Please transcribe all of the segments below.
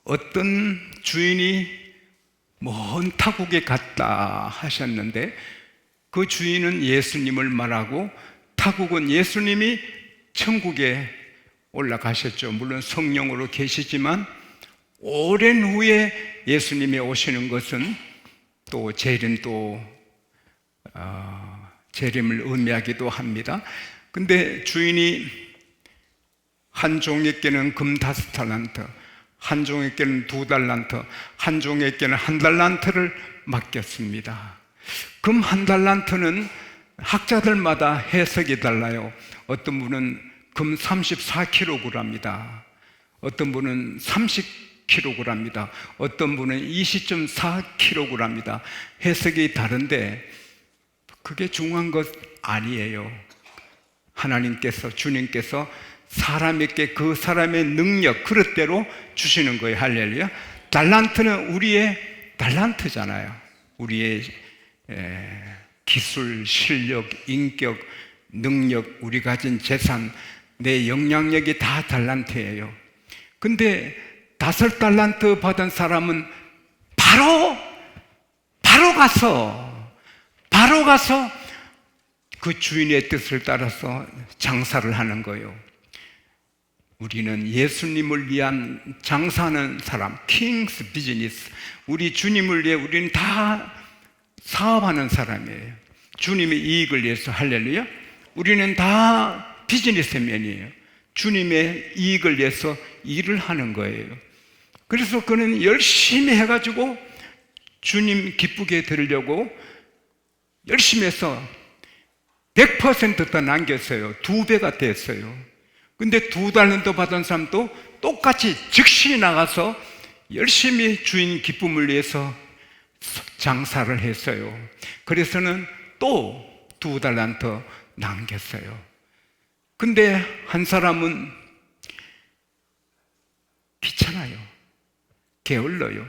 어떤 주인이 먼 타국에 갔다 하셨는데 그 주인은 예수님을 말하고 타국은 예수님이 천국에 올라가셨죠. 물론 성령으로 계시지만 오랜 후에 예수님이 오시는 것은 또 재림을 의미하기도 합니다. 근데 주인이 한 종에게는 금 5달란트, 한 종에게는 2달란트, 한 종에게는 1달란트를 맡겼습니다. 금 1달란트는 학자들마다 해석이 달라요. 어떤 분은 금 34kg입니다. 어떤 분은 30kg입니다. 어떤 분은 20.4kg입니다. 해석이 다른데 그게 중요한 것 아니에요. 하나님께서, 주님께서 사람에게 그 사람의 능력, 그릇대로 주시는 거예요. 할렐루야. 달란트는 우리의 달란트잖아요. 우리의 기술, 실력, 인격, 능력, 우리 가진 재산, 내 영향력이 다 달란트예요. 근데 5달란트 받은 사람은 바로 가서 그 주인의 뜻을 따라서 장사를 하는 거예요. 우리는 예수님을 위한 장사하는 사람, 킹스 비즈니스. 우리 주님을 위해 우리는 다 사업하는 사람이에요. 주님의 이익을 위해서. 할렐루야. 우리는 다 비즈니스맨이에요. 주님의 이익을 위해서 일을 하는 거예요. 그래서 그는 열심히 해가지고 주님 기쁘게 드리려고 열심히 해서 100% 더 남겼어요. 2배가 됐어요. 근데 2달란트 받은 사람도 똑같이 즉시 나가서 열심히 주인 기쁨을 위해서 장사를 했어요. 그래서는 또 2달란트 남겼어요. 근데 한 사람은 귀찮아요. 게을러요.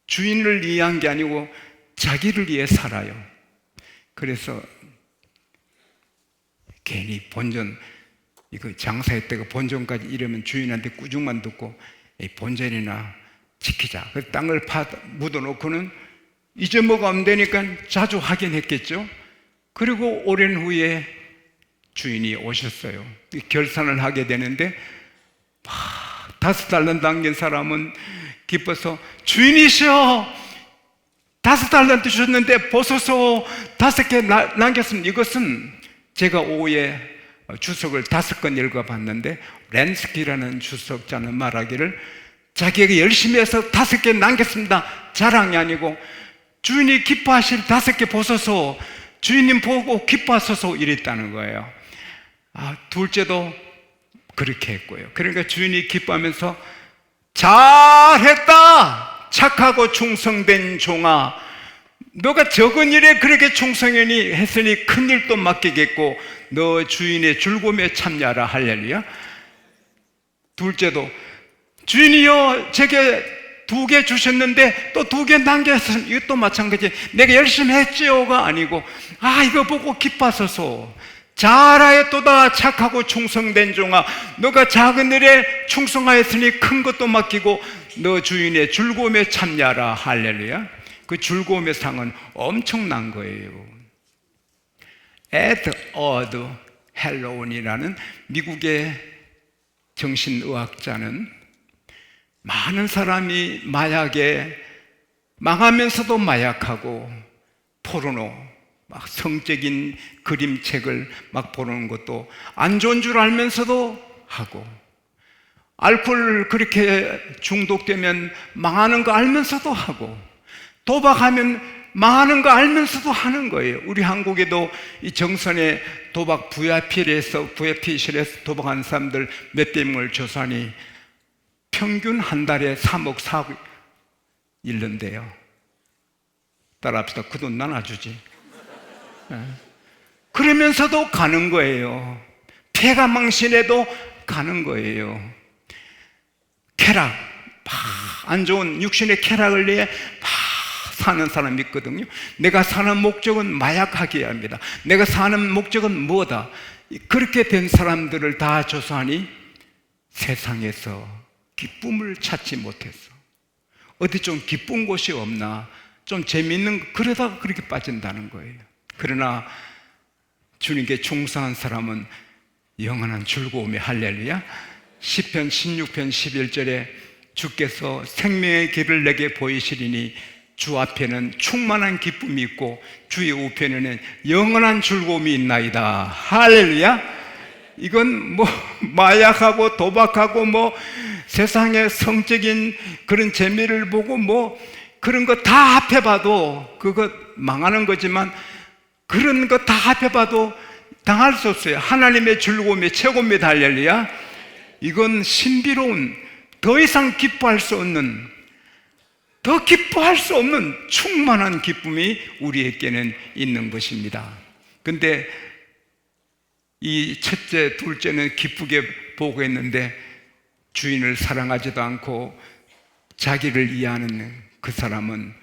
주인을 위한 게 아니고 자기를 위해 살아요. 그래서 괜히 본전, 이거 장사했다가 본전까지 이러면 주인한테 꾸중만 듣고 본전이나 지키자. 그 땅을 묻어놓고는 잊어먹으면 되니까 자주 하긴 했겠죠. 그리고 오랜 후에 주인이 오셨어요. 결산을 하게 되는데 5달란트 남긴 사람은 기뻐서 주인이시여, 5달란트 주셨는데 보소서 5개 남겼습니다. 이것은 제가 오후에 주석을 5건 읽어봤는데 렌스키라는 주석자는 말하기를 자기가 열심히 해서 5개 남겼습니다. 자랑이 아니고 주인이 기뻐하실 5개 보소서, 주인님 보고 기뻐하소서 이랬다는 거예요. 둘째도 그렇게 했고요. 그러니까 주인이 기뻐하면서 잘했다, 착하고 충성된 종아, 너가 적은 일에 그렇게 충성하니 했으니 큰 일도 맡기겠고 너 주인의 즐거움에 참여하라. 할렐루야. 둘째도 주인이여, 제게 2개 주셨는데 또 2개 남겼으면 이것도 마찬가지. 내가 열심히 했지요가 아니고 이거 보고 기뻐하소서. 잘하였도다, 착하고 충성된 종아, 너가 작은 일에 충성하였으니 큰 것도 맡기고 너 주인의 즐거움에 참여하라. 할렐루야. 그 즐거움의 상은 엄청난 거예요. 에드워드 헬로운이라는 미국의 정신의학자는 많은 사람이 마약에 망하면서도 마약하고 포르노, 막 성적인 그림책을 막 보는 것도 안 좋은 줄 알면서도 하고, 알코올 그렇게 중독되면 망하는 거 알면서도 하고, 도박하면 망하는 거 알면서도 하는 거예요. 우리 한국에도 이 정선에 도박 VIP실에서 도박한 사람들 몇 명을 조사하니 평균 한 달에 3억 4억 잃는데요. 따라합시다. 그 돈 나눠주지. 그러면서도 가는 거예요. 폐가망신에도 가는 거예요. 쾌락, 안 좋은 육신의 쾌락을 위해 사는 사람이 있거든요. 내가 사는 목적은 마약하게 합니다. 내가 사는 목적은 뭐다? 그렇게 된 사람들을 다 조사하니 세상에서 기쁨을 찾지 못했어. 어디 좀 기쁜 곳이 없나, 좀 재미있는, 그러다가 그렇게 빠진다는 거예요. 그러나 주님께 충성한 사람은 영원한 즐거움의 할렐루야. 시편 16편 11절에 주께서 생명의 길을 내게 보이시리니 주 앞에는 충만한 기쁨이 있고 주의 우편에는 영원한 즐거움이 있나이다. 할렐루야. 이건 뭐 마약하고 도박하고 뭐 세상의 성적인 그런 재미를 보고 뭐 그런 거 다 합해봐도 그거 망하는 거지만, 그런 거 다 합해봐도 당할 수 없어요. 하나님의 즐거움이 최고입니다. 할렐루야. 이건 신비로운, 더 이상 기뻐할 수 없는, 더 기뻐할 수 없는 충만한 기쁨이 우리에게는 있는 것입니다. 근데 이 첫째, 둘째는 기쁘게 보고 있는데 주인을 사랑하지도 않고 자기를 이해하는 그 사람은,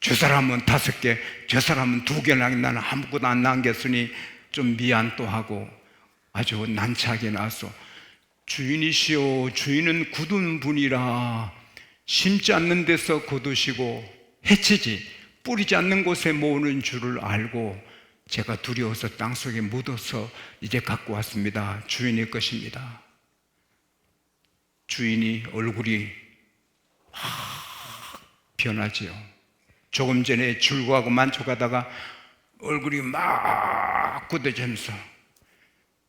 저 사람은 5개, 저 사람은 2개나, 나는 아무것도 안 남겼으니 좀 미안도 하고 아주 난처하게 나왔어. 주인이시오, 주인은 굳은 분이라 심지 않는 데서 거두시고 해치지 뿌리지 않는 곳에 모으는 줄을 알고 제가 두려워서 땅속에 묻어서 이제 갖고 왔습니다. 주인의 것입니다. 주인이 얼굴이 확 변하지요. 조금 전에 즐거워하고 만족하다가 얼굴이 막 굳어지면서,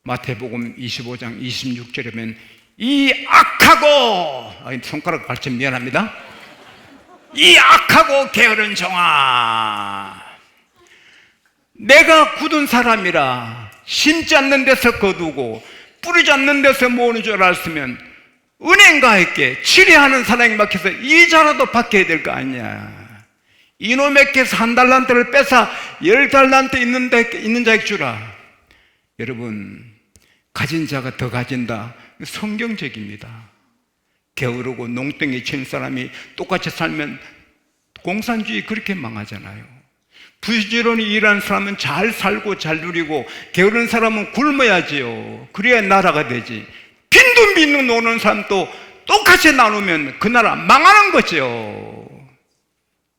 마태복음 25장 26절에 보면 이 악하고, 손가락 가르치면 미안합니다. 이 악하고 게으른 종아, 내가 굳은 사람이라 심지 않는 데서 거두고 뿌리지 않는 데서 모으는 줄 알았으면 은행가에게 치리하는 사람이 막혀서 이자라도 받게 될 거 아니야. 이놈에게서 1달란트를 뺏어 10달란트 있는 자에게 주라. 여러분, 가진 자가 더 가진다, 성경적입니다. 게으르고 농땡이 치는 사람이 똑같이 살면 공산주의 그렇게 망하잖아요. 부지런히 일하는 사람은 잘 살고 잘 누리고, 게으른 사람은 굶어야지요. 그래야 나라가 되지. 빈둥빈둥 노는 사람도 똑같이 나누면 그 나라 망하는 거죠.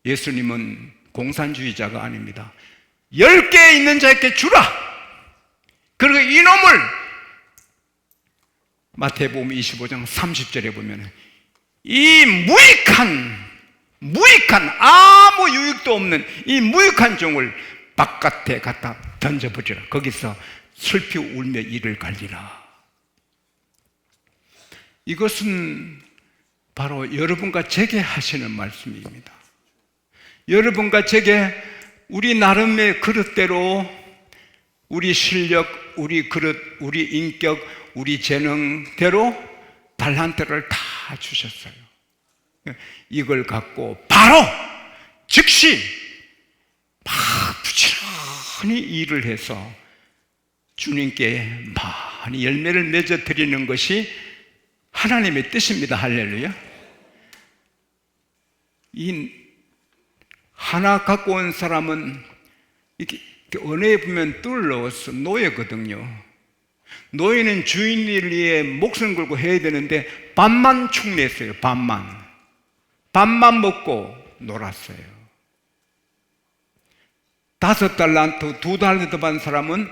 예수님은 공산주의자가 아닙니다. 10개 있는 자에게 주라. 그리고 이놈을, 마태복음 25장 30절에 보면 이 무익한 아무 유익도 없는 이 무익한 종을 바깥에 갖다 던져버리라. 거기서 슬피 울며 이를 갈리라. 이것은 바로 여러분과 제게 하시는 말씀입니다. 여러분과 제게 우리 나름의 그릇대로, 우리 실력, 우리 그릇, 우리 인격, 우리 재능대로 달란트를 다 주셨어요. 이걸 갖고 바로 즉시 막 부지런히 일을 해서 주님께 많이 열매를 맺어 드리는 것이 하나님의 뜻입니다. 할렐루야. 이 하나 갖고 온 사람은 이렇게 은혜에 보면 뜰 넣었어. 노예거든요. 노예는 주인을 위해 목숨 걸고 해야 되는데 밥만 축냈어요. 밥만 먹고 놀았어요. 5달란트, 2달란트 받은 사람은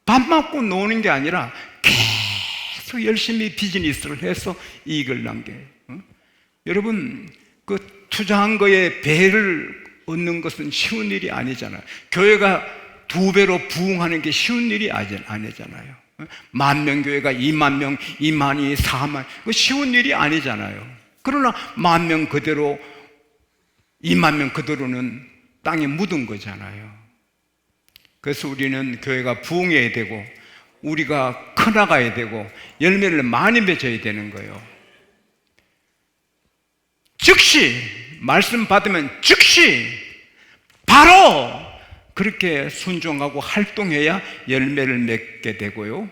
밥 먹고 노는 게 아니라 계속 열심히 비즈니스를 해서 이익을 남겨요. 여러분, 그 투자한 거에 배를 얻는 것은 쉬운 일이 아니잖아요. 교회가 2배로 부흥하는 게 쉬운 일이 아니잖아요. 10,000명 교회가 20,000명, 20,000이 40,000, 그 쉬운 일이 아니잖아요. 그러나 10,000명 그대로, 20,000명 그대로는 땅에 묻은 거잖아요. 그래서 우리는 교회가 부흥해야 되고, 우리가 커나가야 되고, 열매를 많이 맺어야 되는 거예요. 즉시 말씀 받으면 즉시 바로 그렇게 순종하고 활동해야 열매를 맺게 되고요.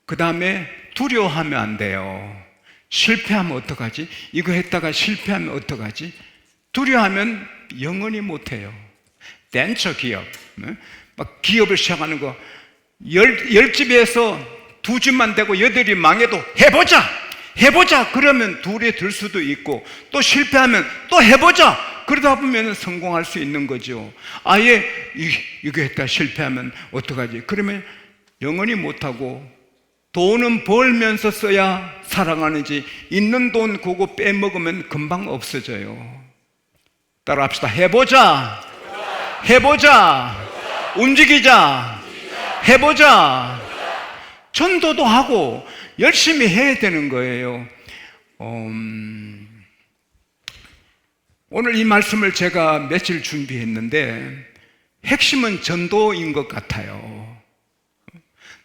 그 다음에 두려워하면 안 돼요. 실패하면 어떡하지? 이거 했다가 실패하면 어떡하지? 두려워하면 영원히 못해요. 벤처 기업, 막 기업을 시작하는 거, 10집에서 2집만 되고 8이 망해도 해보자! 해보자 그러면 둘이 들 수도 있고, 또 실패하면 또 해보자 그러다 보면 성공할 수 있는 거죠. 아예 이거 했다 실패하면 어떡하지? 그러면 영원히 못하고, 돈은 벌면서 써야 살아가는지 있는 돈 그거 빼먹으면 금방 없어져요. 따라합시다. 해보자, 해보자, 움직이자, 해보자. 전도도 하고 열심히 해야 되는 거예요. 오늘 이 말씀을 제가 며칠 준비했는데 핵심은 전도인 것 같아요.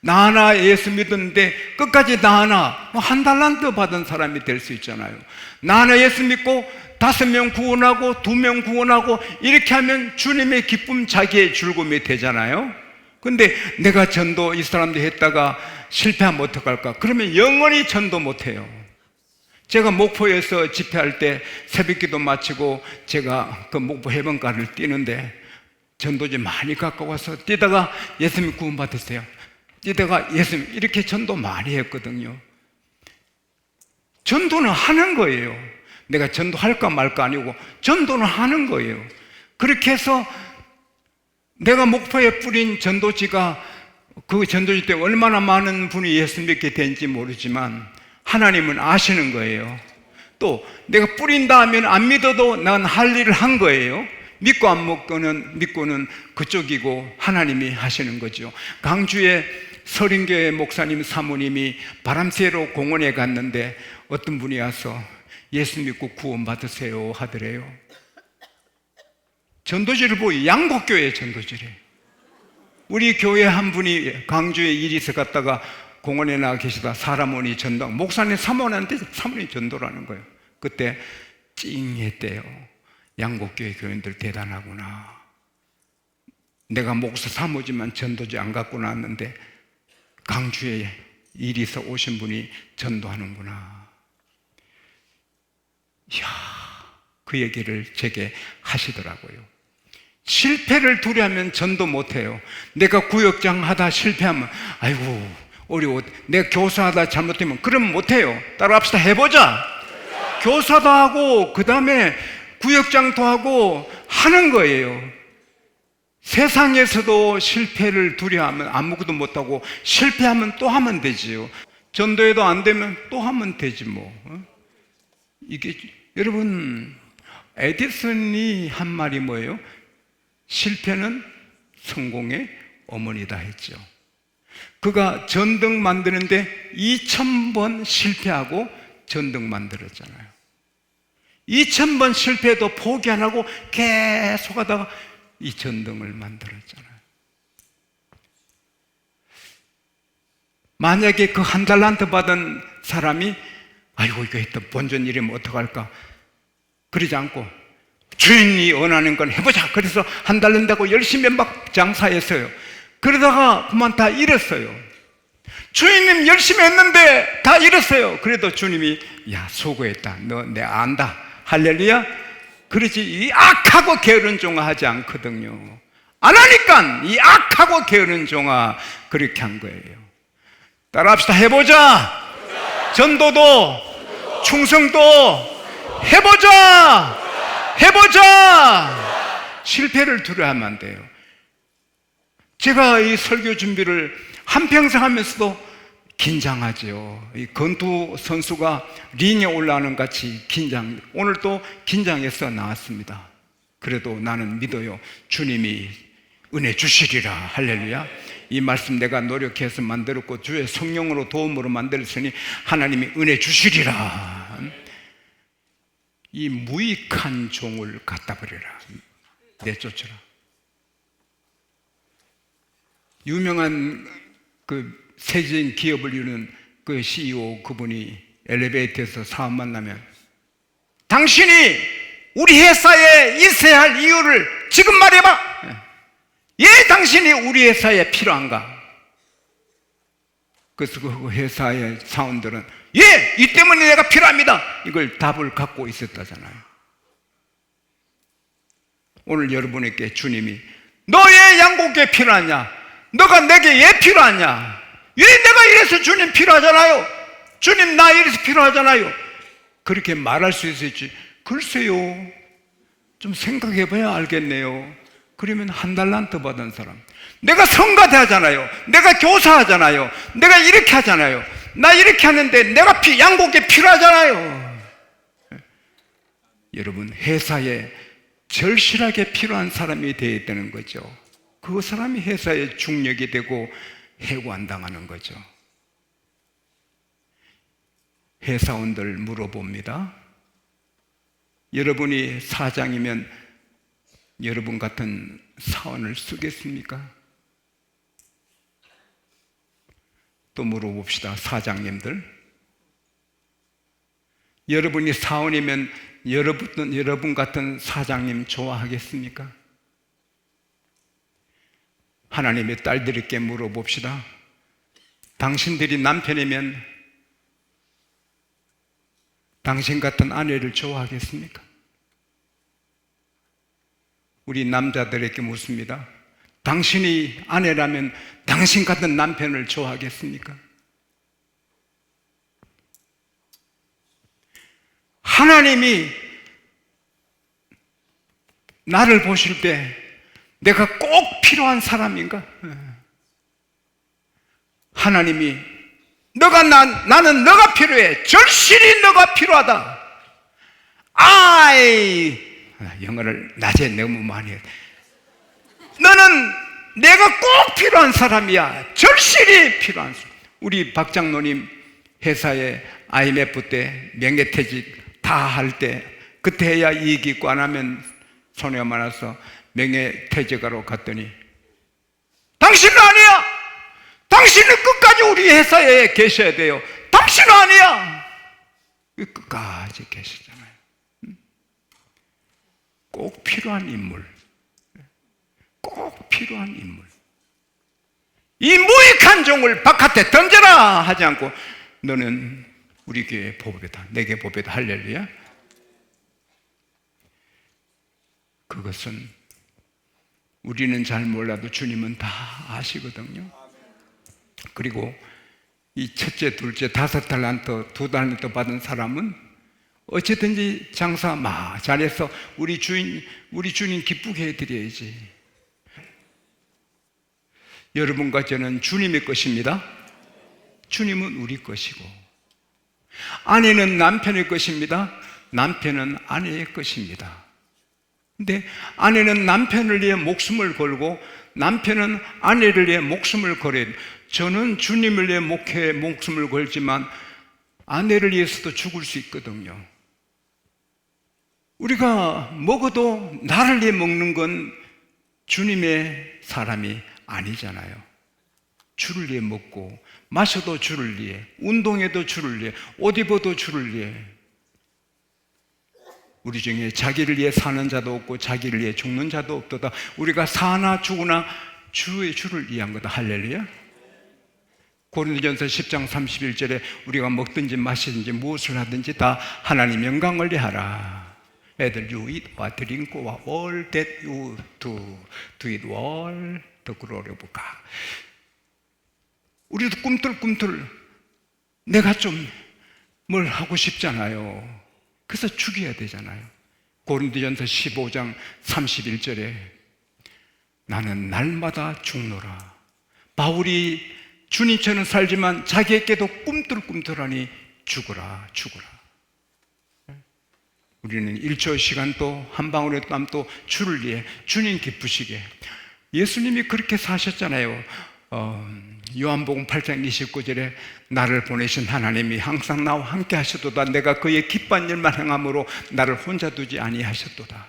나 하나 예수 믿었는데 끝까지 나 하나, 한 달란트 받은 사람이 될 수 있잖아요. 나 하나 예수 믿고 5명 구원하고 2명 구원하고 이렇게 하면 주님의 기쁨, 자기의 즐거움이 되잖아요. 근데 내가 전도 이 사람들 했다가 실패하면 어떡할까? 그러면 영원히 전도 못해요. 제가 목포에서 집회할 때 새벽기도 마치고 제가 그 목포 해변가를 뛰는데 전도지 많이 가까워서 뛰다가 예수님 구원 받으세요. 뛰다가 예수님 이렇게 전도 많이 했거든요. 전도는 하는 거예요. 내가 전도할까 말까 아니고 전도는 하는 거예요. 그렇게 해서 내가 목포에 뿌린 전도지가, 그 전도지 때 얼마나 많은 분이 예수 믿게 된지 모르지만 하나님은 아시는 거예요. 또 내가 뿌린다 하면 안 믿어도 난 할 일을 한 거예요. 믿고 안 믿고는 그쪽이고 하나님이 하시는 거죠. 강주에 서린교회 목사님 사모님이 바람새로 공원에 갔는데 어떤 분이 와서 예수 믿고 구원 받으세요 하더래요. 전도지를 보고, 양곡교회 전도지래. 우리 교회 한 분이 강주에 일이 있어 갔다가 공원에 나가 계시다 사람 오니 전도, 목사님 사모님한테 사모님 전도라는 거예요. 그때 찡했대요. 양곡교회 교인들 대단하구나. 내가 목사 사모지만 전도지 안 갖고 나왔는데 강주에 일이 있어 오신 분이 전도하는구나. 이야, 그 얘기를 제게 하시더라고요. 실패를 두려하면 전도 못해요. 내가 구역장 하다 실패하면 아이고 어려워, 내가 교사하다 잘못되면 그러면 못해요. 따라합시다. 해보자. 교사도 하고 그 다음에 구역장도 하고 하는 거예요. 세상에서도 실패를 두려워하면 아무것도 못하고, 실패하면 또 하면 되지요. 전도해도 안 되면 또 하면 되지 뭐. 이게 여러분, 에디슨이 한 말이 뭐예요? 실패는 성공의 어머니다 했죠. 그가 전등 만드는데 2000번 실패하고 전등 만들었잖아요. 2000번 실패해도 포기 안 하고 계속 하다가 이 전등을 만들었잖아요. 만약에 그 한 달란트 받은 사람이 아이고 이거 했다 본전 이러면 어떡할까 그러지 않고 주인이 원하는 건 해보자. 그래서 한 달 낸다고 열심히 막 장사했어요. 그러다가 그만 다 잃었어요. 주인님 열심히 했는데 다 잃었어요. 그래도 주님이 야 수고했다, 너 내가 안다, 할렐루야. 그러지 이 악하고 게으른 종아 하지 않거든요. 안 하니까 이 악하고 게으른 종아 그렇게 한 거예요. 따라합시다. 해보자. 전도도 충성도 해보자. 해보자. 실패를 두려워하면 안 돼요. 제가 이 설교 준비를 한평생 하면서도 긴장하죠. 이 권투 선수가 링에 올라가는 같이 긴장, 오늘 또 긴장해서 나왔습니다. 그래도 나는 믿어요. 주님이 은혜 주시리라. 할렐루야. 이 말씀 내가 노력해서 만들었고 주의 성령으로 도움으로 만들었으니 하나님이 은혜 주시리라. 이 무익한 종을 갖다 버려라. 내쫓으라. 유명한 그 세계적인 기업을 이루는 그 CEO 그분이 엘리베이터에서 사업 만나면 당신이 우리 회사에 있어야 할 이유를 지금 말해봐. 왜 당신이 우리 회사에 필요한가? 그래서 그 회사의 사원들은 예, 이 때문에 내가 필요합니다. 이걸 답을 갖고 있었다잖아요. 오늘 여러분에게 주님이 너 왜 양곡에 필요하냐? 너가 내게 왜 필요하냐? 왜 내가 이래서 주님 필요하잖아요. 주님 나 이래서 필요하잖아요. 그렇게 말할 수 있을지 글쎄요, 좀 생각해 봐야 알겠네요. 그러면 한 달란트 받은 사람, 내가 성가대 하잖아요, 내가 교사하잖아요, 내가 이렇게 하잖아요, 나 이렇게 하는데 내가 양곡에 필요하잖아요. 여러분, 회사에 절실하게 필요한 사람이 되어야 되는 거죠. 그 사람이 회사에 중력이 되고 해고한당하는 거죠. 회사원들 물어봅니다. 여러분이 사장이면 여러분 같은 사원을 쓰겠습니까? 또 물어봅시다. 사장님들, 여러분이 사원이면 여러분 같은 사장님 좋아하겠습니까? 하나님의 딸들에게 물어봅시다. 당신들이 남편이면 당신 같은 아내를 좋아하겠습니까? 우리 남자들에게 묻습니다. 당신이 아내라면 당신 같은 남편을 좋아하겠습니까? 하나님이 나를 보실 때 내가 꼭 필요한 사람인가? 하나님이 나는 너가 필요해. 절실히 너가 필요하다. 영어를 낮에 너무 많이 해. 너는 내가 꼭 필요한 사람이야. 절실히 필요한 사람. 우리 박 장로님 회사에 IMF 때 명예퇴직 다 할 때 그때 해야 이익이 있고 안 하면 손해가 많아서 명예퇴직하러 갔더니 당신은 아니야. 당신은 끝까지 우리 회사에 계셔야 돼요. 당신은 아니야. 끝까지 계시잖아요. 꼭 필요한 인물. 꼭 필요한 인물. 이 무익한 종을 바깥에 던져라 하지 않고 너는 우리 교회 보배다, 내게 보배다. 할렐루야. 그것은 우리는 잘 몰라도 주님은 다 아시거든요. 그리고 이 첫째, 둘째, 5달란트, 2달란트 받은 사람은 어쨌든지 장사 잘해서 우리 주님 기쁘게 해드려야지. 여러분과 저는 주님의 것입니다. 주님은 우리 것이고, 아내는 남편의 것입니다. 남편은 아내의 것입니다. 근데 아내는 남편을 위해 목숨을 걸고 남편은 아내를 위해 목숨을 걸어야 돼요. 저는 주님을 위해 목숨을 걸지만 아내를 위해서도 죽을 수 있거든요. 우리가 먹어도 나를 위해 먹는 건 주님의 사람이 아니잖아요. 주를 위해 먹고, 마셔도 주를 위해, 운동해도 주를 위해, 옷 입어도 주를 위해. 우리 중에 자기를 위해 사는 자도 없고 자기를 위해 죽는 자도 없도다. 우리가 사나 죽으나 주를 위한 거다. 할렐루야. 고린도전서 10장 31절에 우리가 먹든지 마시든지 무엇을 하든지 다 하나님 영광을 위하라. 애들, you eat or drink or all that you do it all the glory of God. 우리도 꿈틀꿈틀 내가 좀 뭘 하고 싶잖아요. 그래서 죽여야 되잖아요. 고린도전서 15장 31절에 나는 날마다 죽노라. 바울이 주님처럼 살지만 자기에게도 꿈틀꿈틀하니 죽어라. 우리는 1초 시간도 한 방울의 땀도 주를 위해 주님 기쁘시게. 예수님이 그렇게 사셨잖아요. 요한복음 8장 29절에 나를 보내신 하나님이 항상 나와 함께 하셨도다. 내가 그의 기뻐한 일만 행함으로 나를 혼자 두지 아니하셨도다.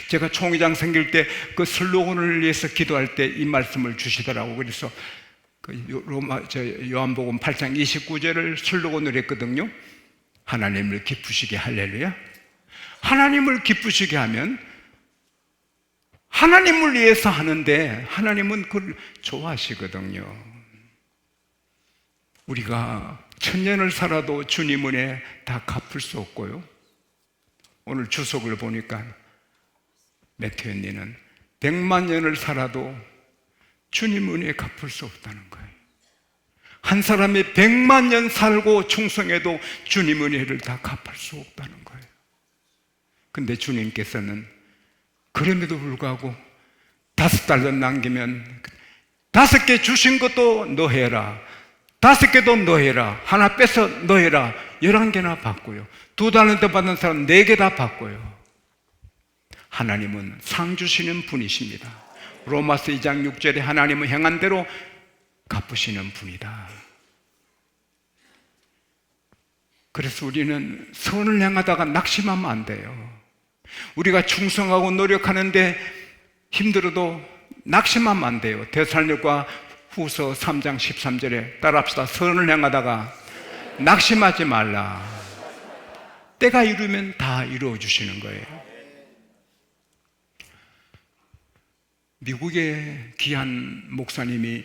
제가 총회장 생길 때 그 슬로건을 위해서 기도할 때 이 말씀을 주시더라고. 그래서 요한복음 8장 29절을 슬로건으로 했거든요. 하나님을 기쁘시게. 할렐루야. 하나님을 기쁘시게 하면 하나님을 위해서 하는데 하나님은 그걸 좋아하시거든요. 우리가 1000년을 살아도 주님 은혜 다 갚을 수 없고요. 오늘 주석을 보니까 매튜 언니는 100만 년을 살아도 주님 은혜 갚을 수 없다는 거예요. 한 사람이 100만 년 살고 충성해도 주님 은혜를 다 갚을 수 없다는 거예요. 근데 주님께서는 그럼에도 불구하고 5달러 남기면 5개 주신 것도 너 해라, 5개도 너 해라, 하나 빼서 너 해라, 11개나 받고요. 2달란트 받은 사람 4개 다 받고요. 하나님은 상 주시는 분이십니다. 로마서 2장 6절에 하나님은 행한 대로 갚으시는 분이다. 그래서 우리는 선을 행하다가 낙심하면 안 돼요. 우리가 충성하고 노력하는데 힘들어도 낙심하면 안 돼요. 데살로니가 후서 3장 13절에 따라합시다. 선을 행하다가 낙심하지 말라. 때가 이루면 다 이루어 주시는 거예요. 미국의 귀한 목사님이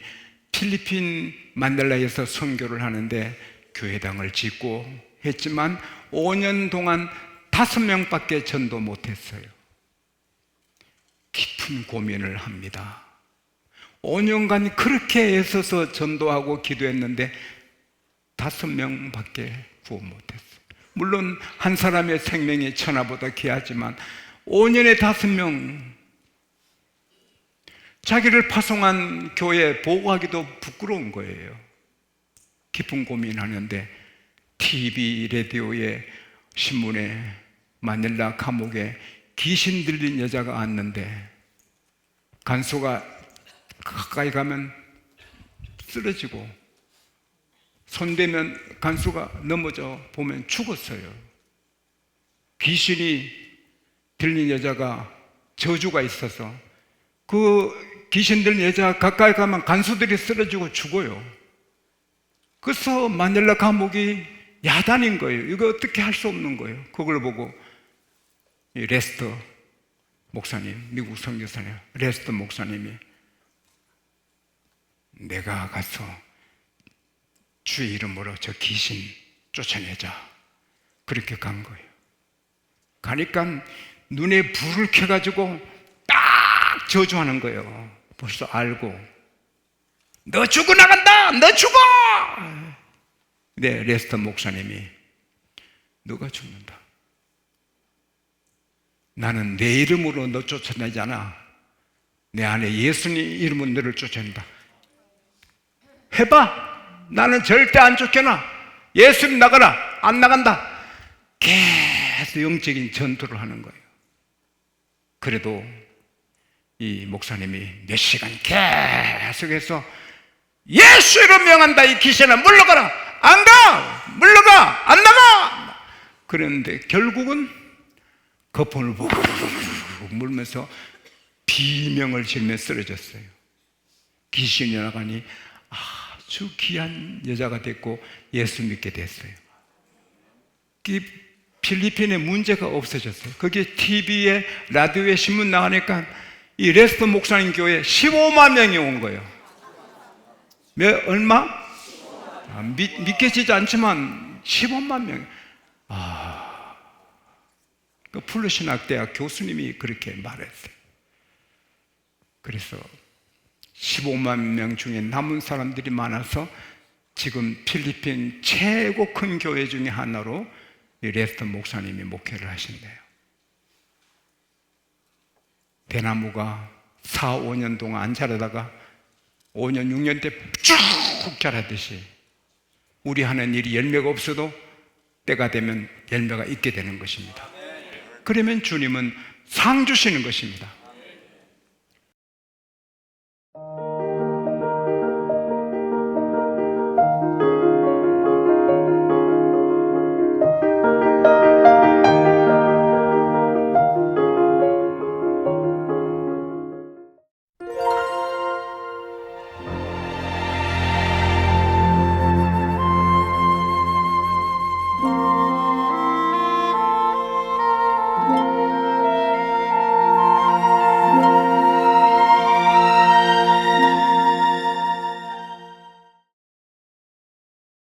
필리핀 만델라에서 선교를 하는데 교회당을 짓고 했지만 5년 동안 5명밖에 전도 못했어요. 깊은 고민을 합니다. 5년간 그렇게 애써서 전도하고 기도했는데 5명밖에 구원 못했어요. 물론 한 사람의 생명이 천하보다 귀하지만 5년에 5명, 자기를 파송한 교회 보고하기도 부끄러운 거예요. 깊은 고민하는데 TV, 라디오에, 신문에 마닐라 감옥에 귀신 들린 여자가 왔는데 간수가 가까이 가면 쓰러지고 손대면 간수가 넘어져 보면 죽었어요. 귀신이 들린 여자가 저주가 있어서 그 귀신 들린 여자가 가까이 가면 간수들이 쓰러지고 죽어요. 그래서 마닐라 감옥이 야단인 거예요. 이거 어떻게 할 수 없는 거예요. 그걸 보고 이 레스터 목사님, 미국 선교사님 레스터 목사님이 내가 가서 주의 이름으로 저 귀신 쫓아내자, 그렇게 간 거예요. 가니까 눈에 불을 켜가지고 딱 저주하는 거예요. 벌써 알고 너 죽어나간다, 너 죽어. 네, 레스터 목사님이 너가 죽는다. 나는 내 이름으로 너 쫓아내지 않아. 내 안에 예수님 이름으로 너를 쫓아낸다. 해봐. 나는 절대 안 쫓겨나. 예수님 나가라. 안 나간다. 계속 영적인 전투를 하는 거예요. 그래도 이 목사님이 몇 시간 계속해서 예수 이름 명한다. 이 귀신아 물러가라. 안 가. 물러가. 안 나가. 그랬는데 결국은 거품을 부르르르 물면서 비명을 지르며 쓰러졌어요. 귀신이 나가니 아주 귀한 여자가 됐고 예수 믿게 됐어요. 필리핀에 문제가 없어졌어요. 거기에 TV에 라디오에 신문 나가니까 이 레스터 목사님 교회에 15만 명이 온 거예요. 얼마? 믿겨지지 않지만 15만 명. 그 풀르신학대학 교수님이 그렇게 말했어요. 그래서 15만 명 중에 남은 사람들이 많아서 지금 필리핀 최고 큰 교회 중에 하나로 이 레스터 목사님이 목회를 하신대요. 대나무가 4, 5년 동안 안 자라다가 5년, 6년 때 쭉 자라듯이 우리 하는 일이 열매가 없어도 때가 되면 열매가 있게 되는 것입니다. 그러면 주님은 상 주시는 것입니다.